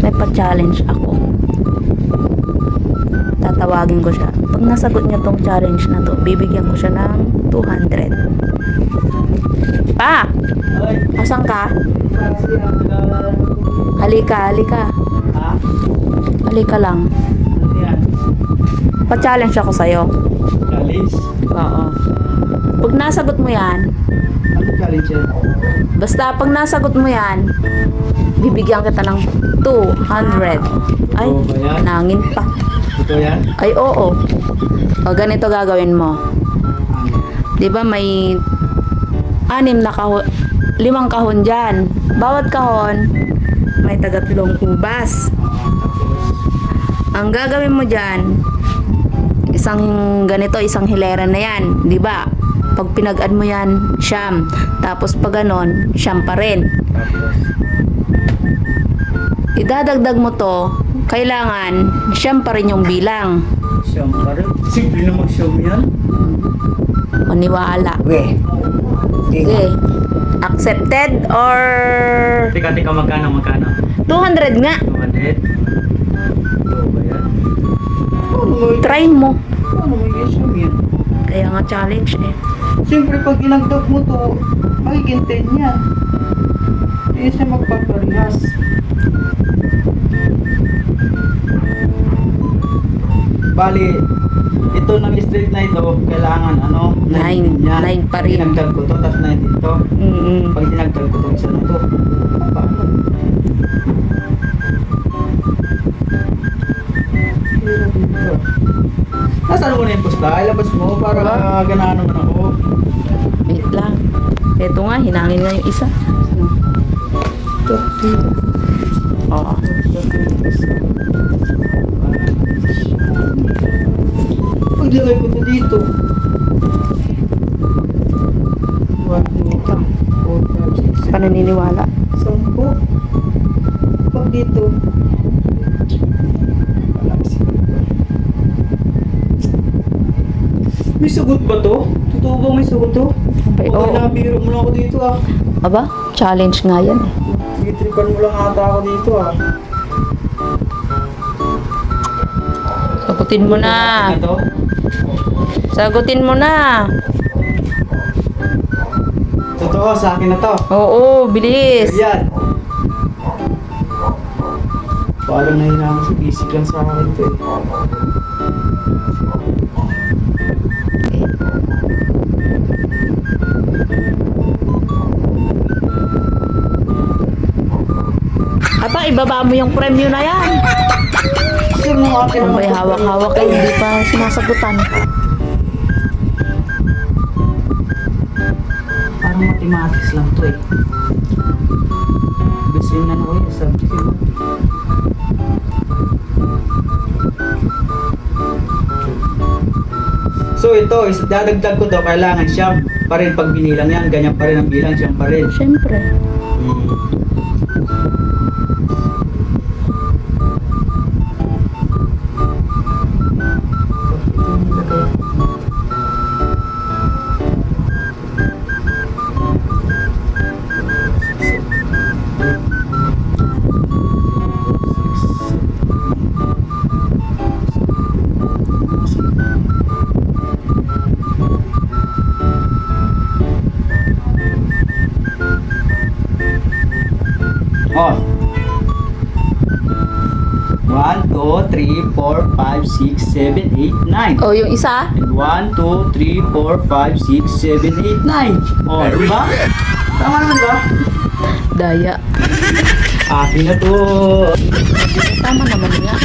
may pa-challenge ako. Tatawagin ko siya. Pag nasagot niya tong challenge na to, bibigyan ko siya ng 200. Pa! Asan ka? Halika, halika. Ha? Halika lang. Ano yan? Pa-challenge ako sa'yo. Challenge? Oo. Pag nasagot mo yan, Ano challenge yan? basta pag nasagot mo yan, bibigyan kita ng 200. Ay, Oo ba yan? nangin pa. Ito yan? Ay, oo. O, ganito gagawin mo. Di ba may 5 kahon dyan. Bawat kahon, may tagatlong ubas. Ang gagawin mo dyan, isang ganito, isang hilera na yan. Di ba? Pag pinag-add mo yan, siyam. Tapos pag ganon, siyam pa rin. Idadagdag mo to, kailangan siyam pa rin yung bilang. Siyam pa rin. Simple na mag-siyam yan. Maniwala. Weh. Okay. Accepted or Tika, magkano? 200 nga. 200? Ito ba yan? Try mo. Ano may siyam yan? Kaya nga challenge eh. Siyempre, pag inagdag mo to, magiging 10 yan. Hindi siya magpaparehas. Bali, ito ng straight na ito, kailangan ano? 9 yan. 9 pa rin. Dinagdag ko to, tapos 9 dito. Pag dinagdag ko to, isa na to. Paano? Hirap nito. Nasaan mo na yung pusta? Ilabas mo para Wala. ganahan naman ako. Wait lang. Ito nga, hinangin nga yung isa. Oo. Paglagay ko to dito. 1, 2, 3, 4, 5, 6, 7, Pananiniwala. 10. Pag dito. Wala, may sugot ba to? Totoo ba may sugot to? Abay, Okay oo. na, biro mo lang ako dito ah. Aba, challenge nga yan eh. Bitripan mo lang ata ako dito ah. Sagutin mo na. Ano to? Sagutin mo na. Totoo, sa akin na to. Oo, bilis. Yan. Parang nahihirapan sa basic lang sa akin to eh. Aba, ibaba mo yung premyo na yan. Kasi mga akin Kung may hawak-hawak eh, hindi pa sinasagutan. Parang mathematics lang to eh. Gusto yung ano ko yung subject yun. So ito, is dadagdag ko to, kailangan siyam pa rin pag binilang yan, ganyan pa rin ang bilang, siyam pa rin. Siyempre. Oh. 1, 2, 3, 4, 5, 6, 7, 8, 9. O, yung isa? 1, 2, 3, 4, 5, 6, 7, 8, 9. Oh, diba? Tama naman ba? Daya. Akin na to. Tama naman nga.